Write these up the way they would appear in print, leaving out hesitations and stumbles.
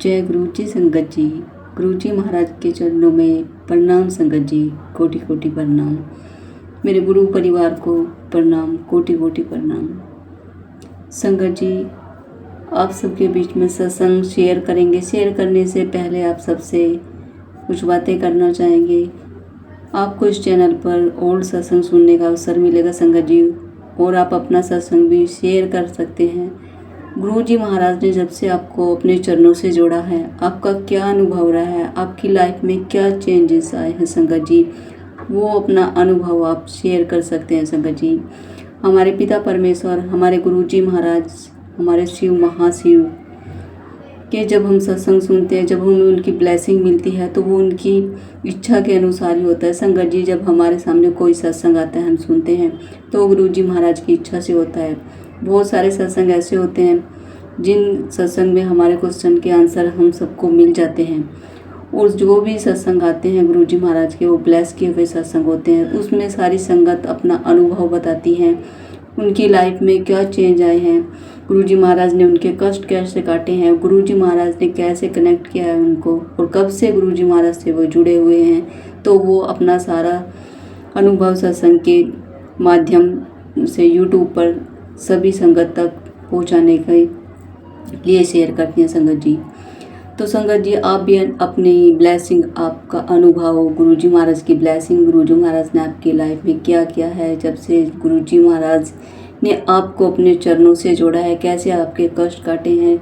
जय गुरु जी संगत जी। गुरु जी महाराज के चरणों में प्रणाम संगत जी, कोटि कोटि प्रणाम। मेरे गुरु परिवार को प्रणाम, कोटि कोटि प्रणाम। संगत जी, आप सबके बीच में सत्संग शेयर करेंगे। शेयर करने से पहले आप सबसे कुछ बातें करना चाहेंगे। आपको इस चैनल पर ओल्ड सत्संग सुनने का अवसर मिलेगा संगत जी, और आप अपना सत्संग भी शेयर कर सकते हैं। गुरु जी महाराज ने जब से आपको अपने चरणों से जोड़ा है, आपका क्या अनुभव रहा है, आपकी लाइफ में क्या चेंजेस आए हैं संगत जी, वो अपना अनुभव आप शेयर कर सकते हैं संगत जी। हमारे पिता परमेश्वर, हमारे गुरु जी महाराज, हमारे शिव महाशिव के जब हम सत्संग सुनते हैं, जब हमें उनकी ब्लेसिंग मिलती है, तो वो उनकी इच्छा के अनुसार ही होता है संगत जी। जब हमारे सामने कोई सत्संग आता है, हम सुनते हैं, तो गुरु जी महाराज की इच्छा से होता है। बहुत सारे सत्संग ऐसे होते हैं जिन सत्संग में हमारे क्वेश्चन के आंसर हम सबको मिल जाते हैं, और जो भी सत्संग आते हैं गुरु जी महाराज के, वो ब्लेस किए हुए सत्संग होते हैं। उसमें सारी संगत अपना अनुभव बताती हैं, उनकी लाइफ में क्या चेंज आए हैं, गुरु जी महाराज ने उनके कष्ट कैसे काटे हैं, गुरु जी महाराज ने कैसे कनेक्ट किया है उनको, और कब से गुरु जी महाराज से वो जुड़े हुए हैं। तो वो अपना सारा अनुभव सत्संग के माध्यम से यूट्यूब पर सभी संगत तक पहुंचाने के लिए शेयर करती हैं संगत जी। तो संगत जी, आप भी अपनी ब्लेसिंग, आपका अनुभव, गुरु जी महाराज की ब्लेसिंग, गुरु जी महाराज ने आपकी लाइफ में क्या किया है, जब से गुरु जी महाराज ने आपको अपने चरणों से जोड़ा है, कैसे आपके कष्ट काटे हैं।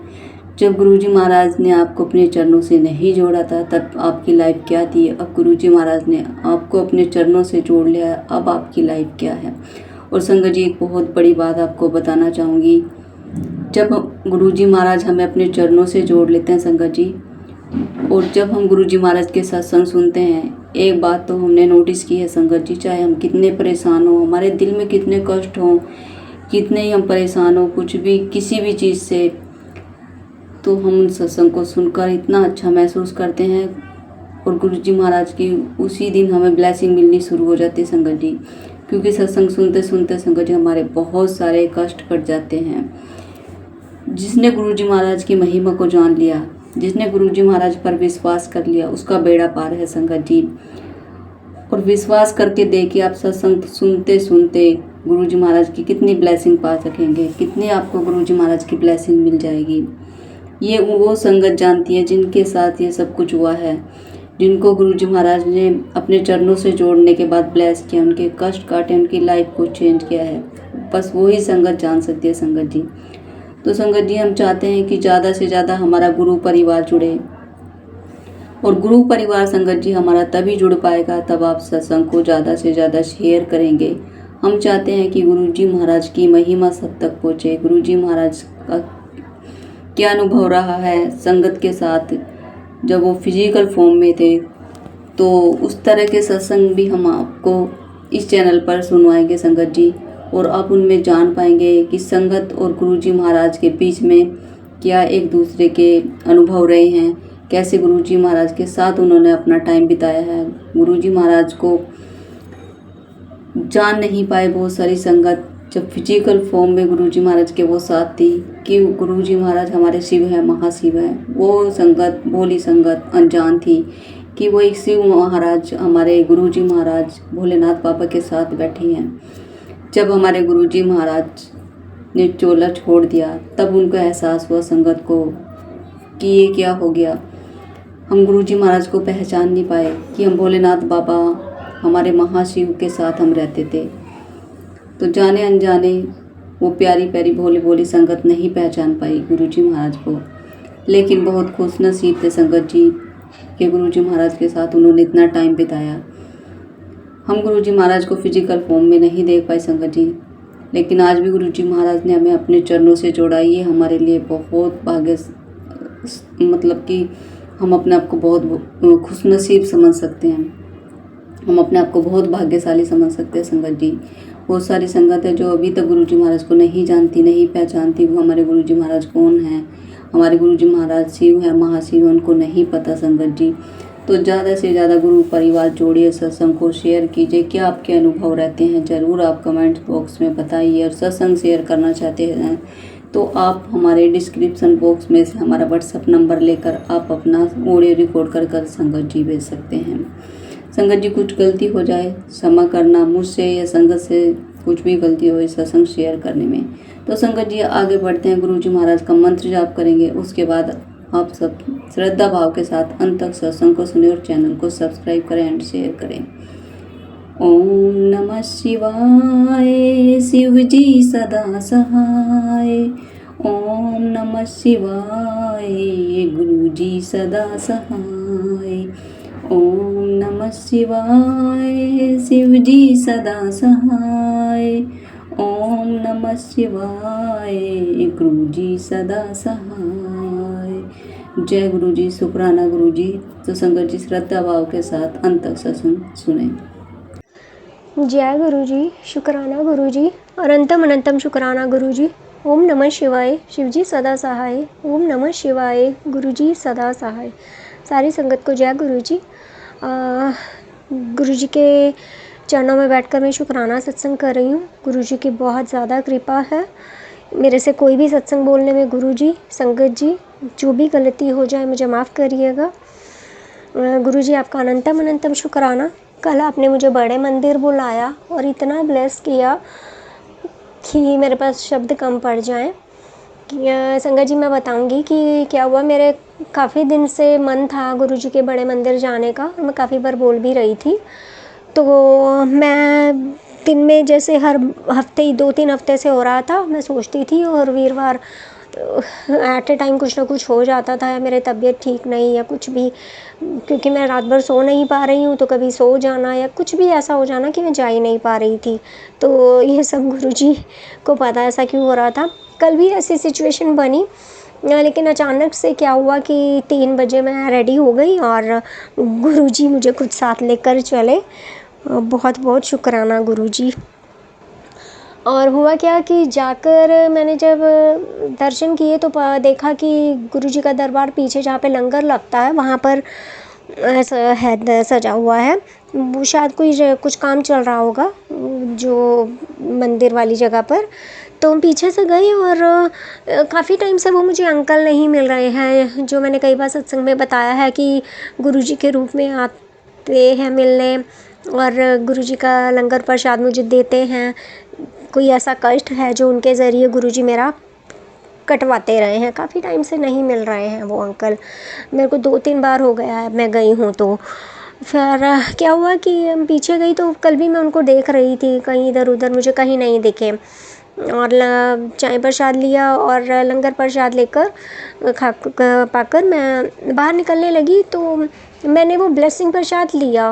जब गुरु जी महाराज ने आपको अपने चरणों से नहीं जोड़ा था, तब आपकी लाइफ क्या थी। अब गुरु जी महाराज ने आपको अपने चरणों से जोड़ लिया, अब आपकी लाइफ क्या है। और संगत जी, एक बहुत बड़ी बात आपको बताना चाहूँगी। जब गुरु जी महाराज हमें अपने चरणों से जोड़ लेते हैं संगत जी, और जब हम गुरु जी महाराज के सत्संग सुनते हैं, एक बात तो हमने नोटिस की है संगत जी, चाहे हम कितने परेशान हो, हमारे दिल में कितने कष्ट हों, कितने ही हम परेशान हो कुछ भी, किसी भी चीज़ से, तो हम उन सत्संग को सुनकर इतना अच्छा महसूस करते हैं, और गुरु जी महाराज की उसी दिन हमें ब्लेसिंग मिलनी शुरू हो जाती है संगत जी। क्योंकि सत्संग सुनते सुनते संगत जी हमारे बहुत सारे कष्ट कट जाते हैं। जिसने गुरु जी महाराज की महिमा को जान लिया, जिसने गुरु जी महाराज पर विश्वास कर लिया, उसका बेड़ा पार है संगत जी। और विश्वास करके देखिए, आप सत्संग सुनते सुनते गुरु जी महाराज की कितनी ब्लेसिंग पा सकेंगे, कितनी आपको गुरु जी महाराज की ब्लेसिंग मिल जाएगी। ये वो संगत जानती है जिनके साथ ये सब कुछ हुआ है, जिनको गुरु जी महाराज ने अपने चरणों से जोड़ने के बाद ब्लेस किया, उनके कष्ट काटे, उनकी लाइफ को चेंज किया है। बस वही संगत जान सकती है संगत जी। तो संगत जी, हम चाहते हैं कि ज़्यादा से ज़्यादा हमारा गुरु परिवार जुड़े, और गुरु परिवार संगत जी हमारा तभी जुड़ पाएगा तब आप सत्संग को ज़्यादा से ज़्यादा शेयर करेंगे। हम चाहते हैं कि गुरु जी महाराज की महिमा सब तक पहुँचे। गुरु जी महाराज का क्या अनुभव रहा है संगत के साथ जब वो फिजिकल फॉर्म में थे, तो उस तरह के सत्संग भी हम आपको इस चैनल पर सुनवाएंगे संगत जी, और आप उनमें जान पाएंगे कि संगत और गुरु जी महाराज के बीच में क्या एक दूसरे के अनुभव रहे हैं, कैसे गुरु जी महाराज के साथ उन्होंने अपना टाइम बिताया है। गुरु जी महाराज को जान नहीं पाए बहुत सारी संगत, जब फिजिकल फॉर्म में गुरु जी महाराज के वो साथ थी, कि गुरु जी महाराज हमारे शिव है, महाशिव है। वो संगत, भोली संगत अनजान थी कि वो एक शिव महाराज, हमारे गुरु जी महाराज भोलेनाथ बाबा के साथ बैठी हैं। जब हमारे गुरु जी महाराज ने चोला छोड़ दिया, तब उनको एहसास हुआ संगत को कि ये क्या हो गया। हम गुरु जी महाराज को पहचान नहीं पाए कि हम भोलेनाथ बाबा, हमारे महाशिव के साथ हम रहते थे। तो जाने अनजाने वो प्यारी प्यारी भोली भोली संगत नहीं पहचान पाई गुरु जी महाराज को। लेकिन बहुत खुश नसीब थे संगत जी कि गुरु जी महाराज के साथ उन्होंने इतना टाइम बिताया। हम गुरु जी महाराज को फिजिकल फॉर्म में नहीं देख पाए संगत जी, लेकिन आज भी गुरु जी महाराज ने हमें अपने चरणों से जोड़ा। ये हमारे लिए बहुत भाग्य, मतलब कि हम अपने आप को बहुत खुशनसीब समझ सकते हैं, हम अपने आप को बहुत भाग्यशाली समझ सकते हैं संगत जी। बहुत सारी संगत है जो अभी तक गुरु जी महाराज को नहीं जानती, नहीं पहचानती, वो हमारे गुरु जी महाराज कौन हैं, हमारे गुरु जी महाराज शिव है, महाशिव, उनको नहीं पता संगत जी। तो ज़्यादा से ज़्यादा गुरु परिवार जोड़िए, सत्संग को शेयर कीजिए। क्या आपके अनुभव रहते हैं ज़रूर आप कमेंट बॉक्स में बताइए, और सत्संग शेयर करना चाहते हैं तो आप हमारे डिस्क्रिप्शन बॉक्स में से हमारा व्हाट्सएप नंबर लेकर आप अपना ऑडियो रिकॉर्ड कर कर संगत जी भेज सकते हैं। संगत जी कुछ गलती हो जाए क्षमा करना, मुझसे या संगत से कुछ भी गलती हो इस सत्संग शेयर करने में। तो संगत जी आगे बढ़ते हैं, गुरु जी महाराज का मंत्र जाप करेंगे, उसके बाद आप सब श्रद्धा भाव के साथ अंत तक सत्संग को सुने और चैनल को सब्सक्राइब करें एंड शेयर करें। ओम नमः शिवाय, शिव जी सदा सहाय। ओम नमः शिवाय, गुरु जी सदा सहाय। ओम नमः शिवाय, शिव जी सदा सहाय। ओम नमः शिवाय, गुरु जी सदा सहाय। जय गुरु जी, शुक्राना गुरु जी। तो संगत जी श्रद्धा भाव के साथ अंत तक सत्संग सुने। जय गुरु जी, शुक्राना गुरु जी, अनंतम अनंतम शुक्राना गुरु जी। ओम नमः शिवाय, शिव जी सदा सहाय। ओम नमः शिवाय, गुरु जी सदा सहाय। सारी संगत को जय गुरु जी। गुरु जी के चरणों में बैठकर मैं शुक्राना सत्संग कर रही हूँ। गुरु जी की बहुत ज़्यादा कृपा है मेरे से। कोई भी सत्संग बोलने में गुरु जी, संगत जी, जो भी गलती हो जाए मुझे माफ़ करिएगा। गुरु जी आपका अनंतम अनंतम शुक्राना। कल आपने मुझे बड़े मंदिर बुलाया और इतना ब्लेस किया कि मेरे पास शब्द कम पड़ जाएं। संगत जी मैं बताऊंगी कि क्या हुआ। मेरे काफ़ी दिन से मन था गुरु जी के बड़े मंदिर जाने का, मैं काफ़ी बार बोल भी रही थी। तो मैं दिन में जैसे हर हफ्ते 2-3 हफ्ते से हो रहा था, मैं सोचती थी और वीरवार एट ए टाइम कुछ ना कुछ हो जाता था, या मेरी तबीयत ठीक नहीं या कुछ भी, क्योंकि मैं रात भर सो नहीं पा रही हूँ, तो कभी सो जाना या कुछ भी ऐसा हो जाना कि मैं जा ही नहीं पा रही थी। तो ये सब गुरुजी को पता ऐसा क्यों हो रहा था। कल भी ऐसी सिचुएशन बनी, लेकिन अचानक से क्या हुआ कि 3 बजे मैं रेडी हो गई और गुरुजी मुझे खुद साथ लेकर चले। बहुत बहुत शुक्राना गुरुजी। और हुआ क्या कि जाकर मैंने जब दर्शन किए तो देखा कि गुरुजी का दरबार पीछे जहाँ पे लंगर लगता है वहाँ पर ऐसा है सजा हुआ है। वो शायद कोई कुछ काम चल रहा होगा जो मंदिर वाली जगह पर। तो पीछे से गई और काफ़ी टाइम से वो मुझे अंकल नहीं मिल रहे हैं, जो मैंने कई बार सत्संग में बताया है कि गुरुजी के रूप में आते हैं मिलने और गुरुजी का लंगर प्रसाद मुझे देते हैं। कोई ऐसा कष्ट है जो उनके ज़रिए गुरुजी मेरा कटवाते रहे हैं। काफ़ी टाइम से नहीं मिल रहे हैं वो अंकल, मेरे को 2-3 बार हो गया है मैं गई हूँ। तो फिर क्या हुआ कि पीछे गई तो कल भी मैं उनको देख रही थी, कहीं इधर उधर मुझे कहीं नहीं दिखे। और चाय प्रसाद लिया और लंगर प्रसाद लेकर पाकर मैं बाहर निकलने लगी तो मैंने वो ब्लेसिंग प्रसाद लिया,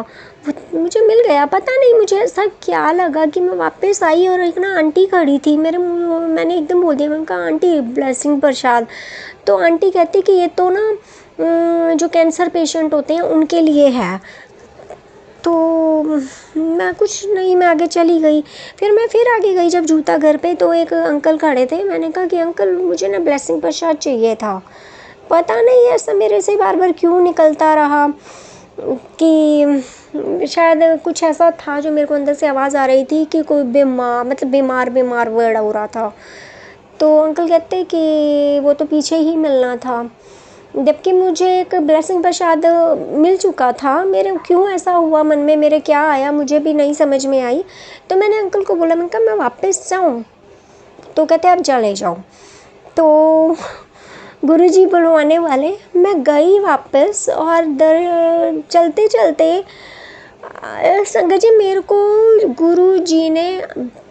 मुझे मिल गया। पता नहीं मुझे ऐसा क्या लगा कि मैं वापस आई और एक ना आंटी खड़ी थी मैंने एकदम बोल दिया, मैंने कहा आंटी ब्लेसिंग प्रसाद। तो आंटी कहती कि ये तो ना जो कैंसर पेशेंट होते हैं उनके लिए है। तो मैं कुछ नहीं, मैं आगे चली गई। फिर आगे गई जब जूता घर पे, तो एक अंकल खड़े थे। मैंने कहा कि अंकल मुझे ना ब्लेसिंग प्रसाद चाहिए था। पता नहीं ऐसा मेरे से बार बार क्यों निकलता रहा कि शायद कुछ ऐसा था जो मेरे को अंदर से आवाज़ आ रही थी कि कोई बीमार वर्ड हो रहा था। तो अंकल कहते कि वो तो पीछे ही मिलना था, जबकि मुझे एक ब्लेसिंग प्रसाद मिल चुका था। मेरे क्यों ऐसा हुआ, मन में मेरे क्या आया मुझे भी नहीं समझ में आई। तो मैंने अंकल को बोला, मैंने कहा मैं वापस जाऊँ? तो कहते आप चले जाओ। तो गुरुजी बुलवाने वाले, मैं गई वापस और चलते चलते संगत जी मेरे को गुरुजी ने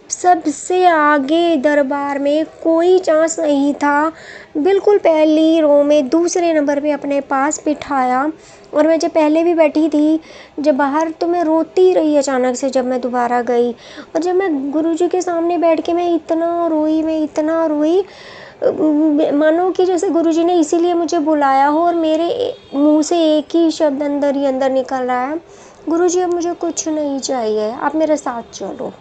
सबसे आगे दरबार में कोई चांस नहीं था, बिल्कुल पहली रो में दूसरे नंबर पे अपने पास बिठाया। और मैं जब पहले भी बैठी थी जब बाहर, तो मैं रोती रही अचानक से जब मैं दोबारा गई। और जब मैं गुरुजी के सामने बैठ के मैं इतना रोई मानो कि जैसे गुरुजी ने इसीलिए मुझे बुलाया हो और मेरे मुंह से एक ही शब्द अंदर ही अंदर निकल रहा है, गुरुजी अब मुझे कुछ नहीं चाहिए, आप मेरे साथ चलो।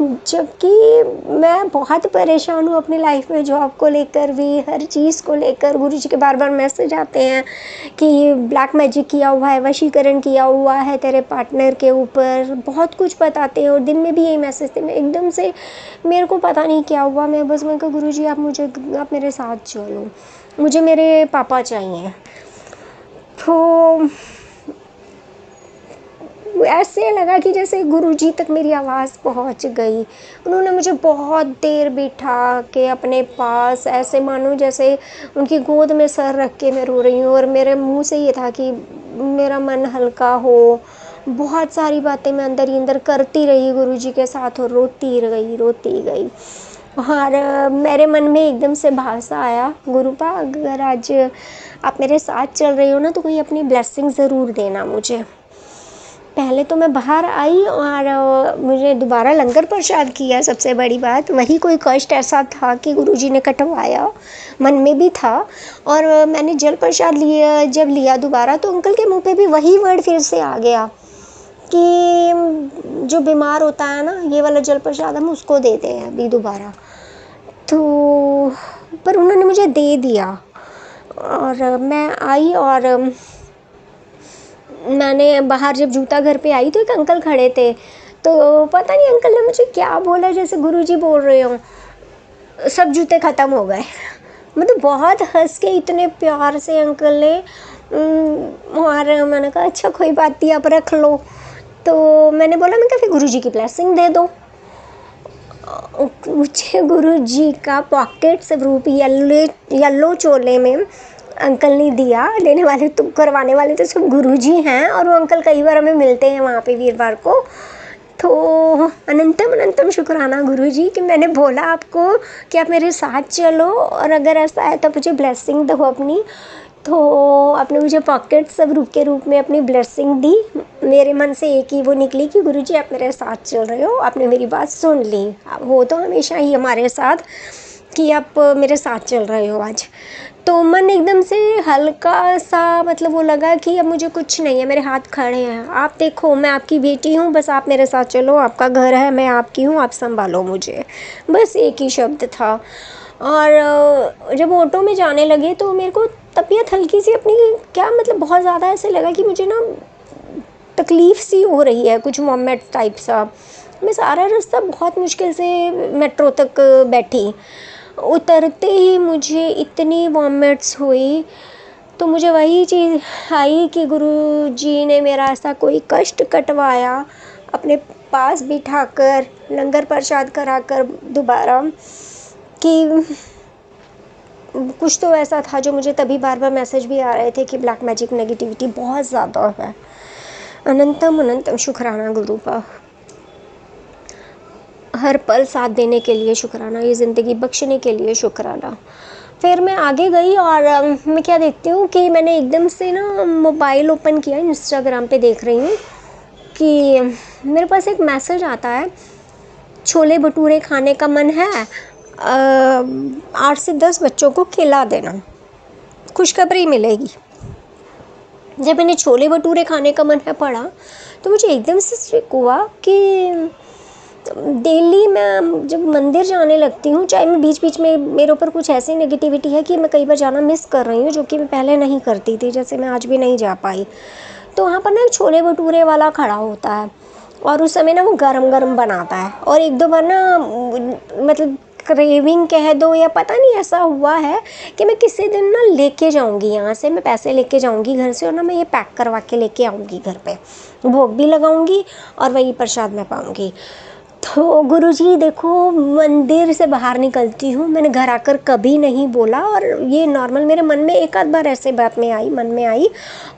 जबकि मैं बहुत परेशान हूँ अपनी लाइफ में, जॉब को लेकर भी, हर चीज़ को लेकर। गुरुजी के बार बार मैसेज आते हैं कि ब्लैक मैजिक किया हुआ है, वशीकरण किया हुआ है तेरे पार्टनर के ऊपर, बहुत कुछ बताते हैं। और दिन में भी यही मैसेज थे। मैं एकदम से, मेरे को पता नहीं क्या हुआ, मैं कहा गुरुजी आप मेरे साथ चलो, मुझे मेरे पापा चाहिए। तो ऐसे लगा कि जैसे गुरुजी तक मेरी आवाज़ पहुंच गई। उन्होंने मुझे बहुत देर बिठा के अपने पास, ऐसे मानो जैसे उनकी गोद में सर रख के मैं रो रही हूँ। और मेरे मुंह से ये था कि मेरा मन हल्का हो। बहुत सारी बातें मैं अंदर ही अंदर करती रही गुरुजी के साथ और रोती गई। और मेरे मन में एकदम से भाषा आया, गुरुपा अगर आज आप मेरे साथ चल रही हो ना, तो कोई अपनी ब्लेसिंग ज़रूर देना मुझे। पहले तो मैं बाहर आई और मुझे दोबारा लंगर प्रसाद किया। सबसे बड़ी बात वही, कोई कष्ट ऐसा था कि गुरुजी ने कटवाया, मन में भी था। और मैंने जल प्रसाद जब लिया दोबारा, तो अंकल के मुंह पे भी वही वर्ड फिर से आ गया कि जो बीमार होता है ना, ये वाला जल प्रसाद हम उसको देते हैं अभी दोबारा। तो पर उन्होंने मुझे दे दिया। और मैं आई और मैंने बाहर जब जूता घर पे आई तो एक अंकल खड़े थे। तो पता नहीं अंकल ने मुझे क्या बोला, जैसे गुरुजी बोल रहे हो, सब जूते ख़त्म हो गए। मतलब बहुत हंस के, इतने प्यार से अंकल ने। और मैंने कहा अच्छा कोई बात नहीं, आप रख लो। तो मैंने बोला, मैं फिर गुरुजी की ब्लेसिंग दे दो। मुझे गुरुजी का पॉकेट स्वरूप येलो चोले में अंकल ने दिया। देने वाले तो, करवाने वाले तो सब गुरुजी हैं। और वो अंकल कई बार हमें मिलते हैं वहाँ पे वीरवार को। तो अनंतम शुक्राना गुरुजी कि मैंने बोला आपको कि आप मेरे साथ चलो, और अगर ऐसा है तो मुझे ब्लेसिंग दो अपनी। तो आपने मुझे पॉकेट स्वरूप के रूप में अपनी ब्लेसिंग दी। मेरे मन से एक ही वो निकली कि गुरुजी आप मेरे साथ चल रहे हो, आपने मेरी बात सुन ली। हो तो हमेशा ही हमारे साथ कि आप मेरे साथ चल रहे हो आज। तो मन एकदम से हल्का सा, मतलब वो लगा कि अब मुझे कुछ नहीं है, मेरे हाथ खड़े हैं। आप देखो मैं आपकी बेटी हूँ, बस आप मेरे साथ चलो, आपका घर है, मैं आपकी हूँ, आप संभालो मुझे। बस एक ही शब्द था। और जब ऑटो में जाने लगे तो मेरे को तबीयत हल्की सी अपनी, क्या मतलब बहुत ज़्यादा ऐसे लगा कि मुझे ना तकलीफ़ सी हो रही है, कुछ वॉमिट टाइप सा। मैं सारा रास्ता बहुत मुश्किल से मेट्रो तक बैठी। उतरते ही मुझे इतनी वॉमिट्स हुई। तो मुझे वही चीज़ आई कि गुरुजी ने मेरा ऐसा कोई कष्ट कटवाया, अपने पास बिठाकर लंगर प्रसाद कराकर दोबारा, कि कुछ तो ऐसा था जो मुझे तभी बार बार मैसेज भी आ रहे थे कि ब्लैक मैजिक नेगेटिविटी बहुत ज़्यादा है। अनंतम शुक्राना गुरु का, हर पल साथ देने के लिए शुक्राना, ये ज़िंदगी बख्शने के लिए शुक्राना। फिर मैं आगे गई और मैं क्या देखती हूँ कि मैंने एकदम से ना मोबाइल ओपन किया, इंस्टाग्राम पे देख रही हूँ कि मेरे पास एक मैसेज आता है, छोले भटूरे खाने का मन है, 8 से 10 बच्चों को खिला देना, खुशखबरी मिलेगी। जब मैंने छोले भटूरे खाने का मन है पढ़ा, तो मुझे एकदम से स्ट्रिक हुआ कि डेली मैं जब मंदिर जाने लगती हूँ, चाहे मैं बीच बीच में, मेरे ऊपर कुछ ऐसी नेगेटिविटी है कि मैं कई बार जाना मिस कर रही हूँ, जो कि मैं पहले नहीं करती थी, जैसे मैं आज भी नहीं जा पाई। तो वहाँ पर ना एक छोले भटूरे वाला खड़ा होता है, और उस समय ना वो गरम गरम बनाता है। और एक दो बार ना मतलब क्रेविंग कह दो या पता नहीं, ऐसा हुआ है कि मैं किसी दिन ना लेके जाऊंगी, यहाँ से मैं पैसे लेके जाऊंगी घर से, और ना मैं ये पैक करवा के लेके आऊँगी घर पे, भोग भी लगाऊंगी और वही प्रसाद मैं पाऊँगी। तो गुरुजी देखो, मंदिर से बाहर निकलती हूँ, मैंने घर आकर कभी नहीं बोला। और ये नॉर्मल मेरे मन में एक आध बार ऐसे बात में आई, मन में आई,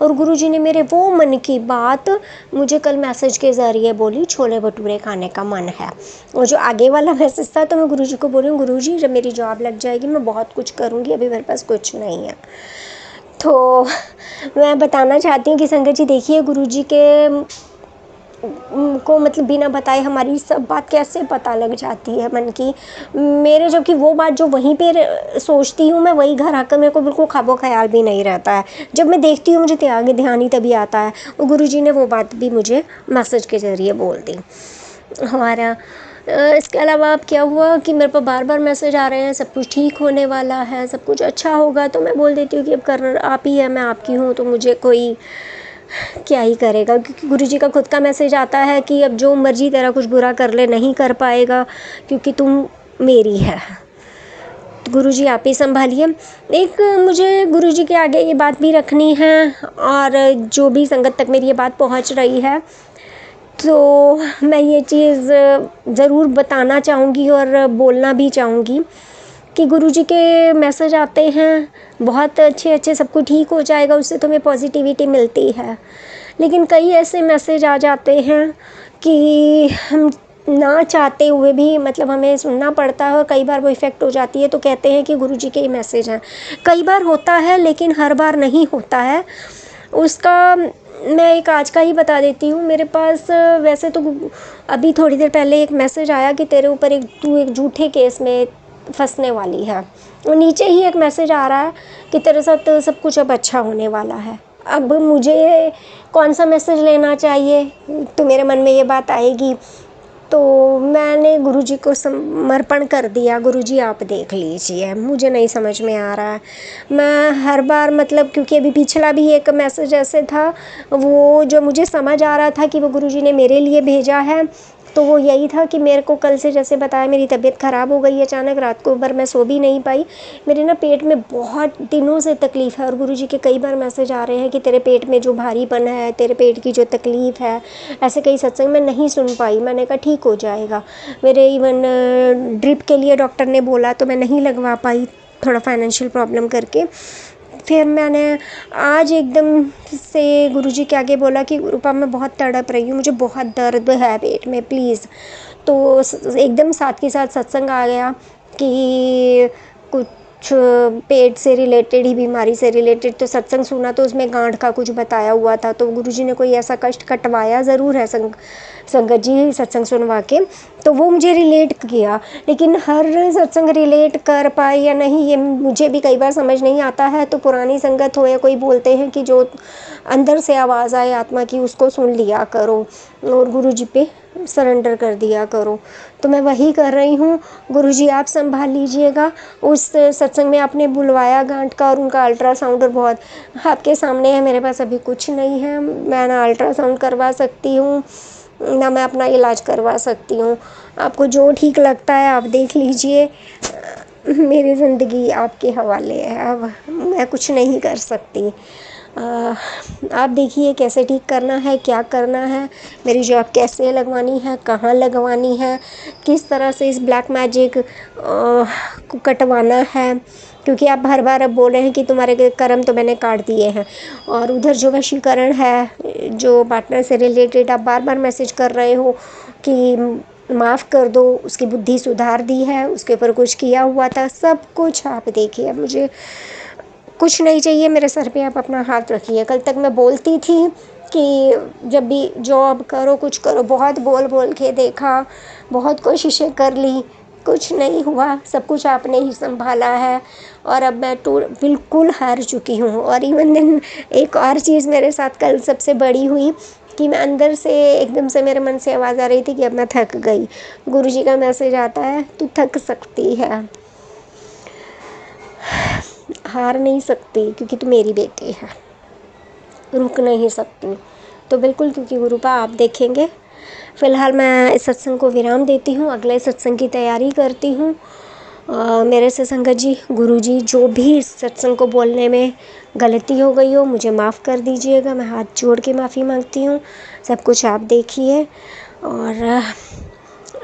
और गुरुजी ने मेरे वो मन की बात मुझे कल मैसेज के ज़रिए बोली, छोले भटूरे खाने का मन है। और जो आगे वाला मैसेज था, तो मैं गुरुजी को बोली, गुरुजी जब मेरी जॉब लग जाएगी मैं बहुत कुछ करूँगी, अभी मेरे पास कुछ नहीं है। तो मैं बताना चाहती हूँ कि संगत जी देखिए, गुरुजी के को मतलब बिना बताए हमारी सब बात कैसे पता लग जाती है मन की। मेरे जबकि वो बात जो वहीं पे सोचती हूँ मैं, वही घर आकर मेरे को बिल्कुल ख्वाबो ख्याल भी नहीं रहता है। जब मैं देखती हूँ मुझे ध्यान ही तभी आता है। और गुरुजी ने वो बात भी मुझे मैसेज के ज़रिए बोल दी। हमारा इसके अलावा अब क्या हुआ कि मेरे पास बार बार मैसेज आ रहे हैं सब कुछ ठीक होने वाला है, सब कुछ अच्छा होगा, तो मैं बोल देती हूँ कि अब कर आप ही है, मैं आपकी हूँ, तो मुझे कोई क्या ही करेगा। क्योंकि गुरुजी का खुद का मैसेज आता है कि अब जो मर्जी तेरा कुछ बुरा कर ले नहीं कर पाएगा, क्योंकि तुम मेरी है। तो गुरुजी आप ही संभालिए। एक मुझे गुरुजी के आगे ये बात भी रखनी है, और जो भी संगत तक मेरी ये बात पहुंच रही है, तो मैं ये चीज़ ज़रूर बताना चाहूँगी और बोलना भी चाहूँगी कि गुरुजी के मैसेज आते हैं बहुत अच्छे सब कुछ ठीक हो जाएगा, उससे तुम्हें पॉजिटिविटी मिलती है। लेकिन कई ऐसे मैसेज आ जाते हैं कि हम ना चाहते हुए भी मतलब हमें सुनना पड़ता है, और कई बार वो इफ़ेक्ट हो जाती है, तो कहते हैं कि गुरुजी के मैसेज हैं। कई बार होता है लेकिन हर बार नहीं होता है। उसका मैं एक आज का ही बता देती हूँ। मेरे पास वैसे तो अभी थोड़ी देर पहले एक मैसेज आया कि तेरे ऊपर तू एक झूठे केस में फंसने वाली है, और नीचे ही एक मैसेज आ रहा है कि तेरे साथ सब कुछ अब अच्छा होने वाला है। अब मुझे कौन सा मैसेज लेना चाहिए, तो मेरे मन में ये बात आएगी, तो मैंने गुरुजी को समर्पण कर दिया। गुरुजी आप देख लीजिए, मुझे नहीं समझ में आ रहा है। मैं हर बार मतलब क्योंकि अभी पिछला भी एक मैसेज ऐसे था, वो जो मुझे समझ आ रहा था कि वो गुरुजी ने मेरे लिए भेजा है, तो वो यही था कि मेरे को कल से जैसे बताया मेरी तबीयत ख़राब हो गई अचानक, रात को भर मैं सो भी नहीं पाई। मेरे ना पेट में बहुत दिनों से तकलीफ़ है, और गुरुजी के कई बार मैसेज आ रहे हैं कि तेरे पेट में जो भारीपन है, तेरे पेट की जो तकलीफ़ है, ऐसे कई सत्संग मैं नहीं सुन पाई। मैंने कहा ठीक हो जाएगा। मेरे इवन ड्रिप के लिए डॉक्टर ने बोला, तो मैं नहीं लगवा पाई थोड़ा फाइनेंशियल प्रॉब्लम करके। फिर मैंने आज एकदम से गुरुजी के आगे बोला कि गुरुपा मैं बहुत तड़प रही हूँ, मुझे बहुत दर्द है पेट में, प्लीज़। तो एकदम साथ के साथ सत्संग आ गया कि कुछ पेट से रिलेटेड ही, बीमारी से रिलेटेड। तो सत्संग सुना तो उसमें गांठ का कुछ बताया हुआ था, तो गुरुजी ने कोई ऐसा कष्ट कटवाया ज़रूर है संगत जी सत्संग सुनवा के, तो वो मुझे रिलेट किया। लेकिन हर सत्संग रिलेट कर पाए या नहीं ये मुझे भी कई बार समझ नहीं आता है। तो पुरानी संगत हो या कोई बोलते हैं कि जो अंदर से आवाज़ आए आत्मा की उसको सुन लिया करो और गुरुजी पे सरेंडर कर दिया करो। तो मैं वही कर रही हूँ। गुरुजी आप संभाल लीजिएगा। उस सत्संग में आपने बुलवाया गांठ का और उनका अल्ट्रासाउंड, और बहुत आपके सामने है, मेरे पास अभी कुछ नहीं है। मैं ना अल्ट्रासाउंड करवा सकती हूँ ना मैं अपना इलाज करवा सकती हूँ। आपको जो ठीक लगता है आप देख लीजिए। मेरी ज़िंदगी आपके हवाले है, अब मैं कुछ नहीं कर सकती। आप देखिए कैसे ठीक करना है, क्या करना है, मेरी जॉब कैसे लगवानी है, कहाँ लगवानी है, किस तरह से इस ब्लैक मैजिक को कटवाना है। क्योंकि आप हर बार अब बोल रहे हैं कि तुम्हारे कर्म तो मैंने काट दिए हैं, और उधर जो वशीकरण है जो पार्टनर से रिलेटेड आप बार बार मैसेज कर रहे हो कि माफ़ कर दो, उसकी बुद्धि सुधार दी है, उसके ऊपर कुछ किया हुआ था, सब कुछ आप देखिए। अब मुझे कुछ नहीं चाहिए, मेरे सर पे आप अपना हाथ रखिए। कल तक मैं बोलती थी कि जब भी जॉब करो कुछ करो, बहुत बोल बोल के देखा, बहुत कोशिशें कर ली, कुछ नहीं हुआ, सब कुछ आपने ही संभाला है। और अब मैं बिल्कुल हार चुकी हूँ। और इवन दिन एक और चीज़ मेरे साथ कल सबसे बड़ी हुई कि मैं अंदर से एकदम से मेरे मन से आवाज़ आ रही थी कि अब मैं थक गई। गुरुजी का मैसेज आता है तू थक सकती है, हार नहीं सकती, क्योंकि तू मेरी बेटी है, रुक नहीं सकती। तो बिल्कुल, क्योंकि गुरुपा आप देखेंगे। फ़िलहाल मैं इस सत्संग को विराम देती हूँ, अगले सत्संग की तैयारी करती हूँ। मेरे से संगत जी, गुरुजी, जो भी इस सत्संग को बोलने में गलती हो गई हो मुझे माफ़ कर दीजिएगा। मैं हाथ जोड़ के माफ़ी मांगती हूँ। सब कुछ आप देखिए और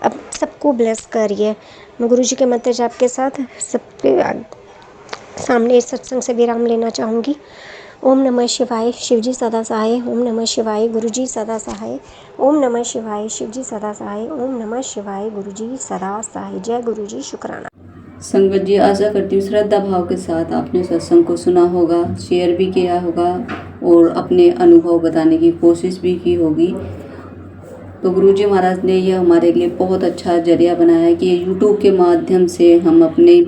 अब सबको ब्लेस करिए। मैं गुरुजी के मंत्र जाप के साथ सबके सामने इस सत्संग से विराम लेना चाहूँगी। ओम नमः शिवाय, शिवजी सदा सहाय। ओम नमः शिवाय, गुरुजी सदा सहाय। ओम नमः शिवाय, शिवजी सदा सहाय। ओम नमः शिवाय, गुरुजी सदा सहाय। जय गुरुजी, शुक्राना। संगत जी, आशा करती हूँ श्रद्धा भाव के साथ आपने सत्संग को सुना होगा, शेयर भी किया होगा और अपने अनुभव बताने की कोशिश भी की होगी। तो गुरुजी महाराज ने यह हमारे लिए बहुत अच्छा जरिया बनाया है कि यूट्यूब के माध्यम से हम अपने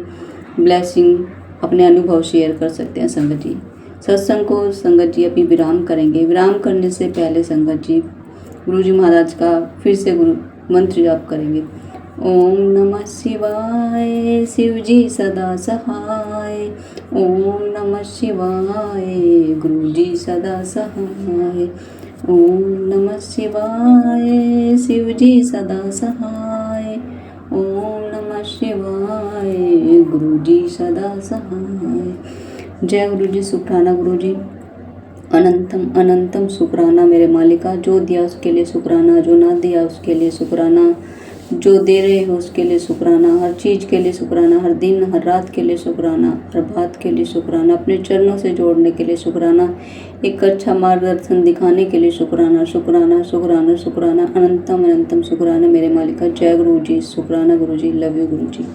ब्लेसिंग, अपने अनुभव शेयर कर सकते हैं। संगत जी, सत्संग को संगत जी अभी विराम करेंगे। विराम करने से पहले संगत जी गुरुजी महाराज का फिर से गुरु मंत्र जाप करेंगे। ओम नमः शिवाय शिव जी सदा सहाय। ओम नमः शिवाय गुरु जी सदा सहाय। ओम नमः शिवाय शिव जी सदा सहाय। ओम नमः शिवाय गुरु जी सदा सहाय। जय गुरु जी। शुक्राना गुरु जी। अनंतम अनंतम शुक्राना मेरे मालिका। जो दिया उसके लिए शुक्राना, जो ना दिया उसके लिए शुक्राना, जो दे रहे हो उसके लिए शुक्राना, हर चीज़ के लिए शुक्राना, हर दिन हर रात के लिए शुक्राना, हर बात के लिए शुक्राना, अपने चरणों से जोड़ने के लिए शुक्राना, एक अच्छा मार्गदर्शन दिखाने के लिए शुक्राना। शुक्राना शुक्राना शुक्राना, अनंतम अनंतम शुक्राना मेरे मालिका। जय गुरु जी। शुक्राना गुरु जी। Love you Guru ji.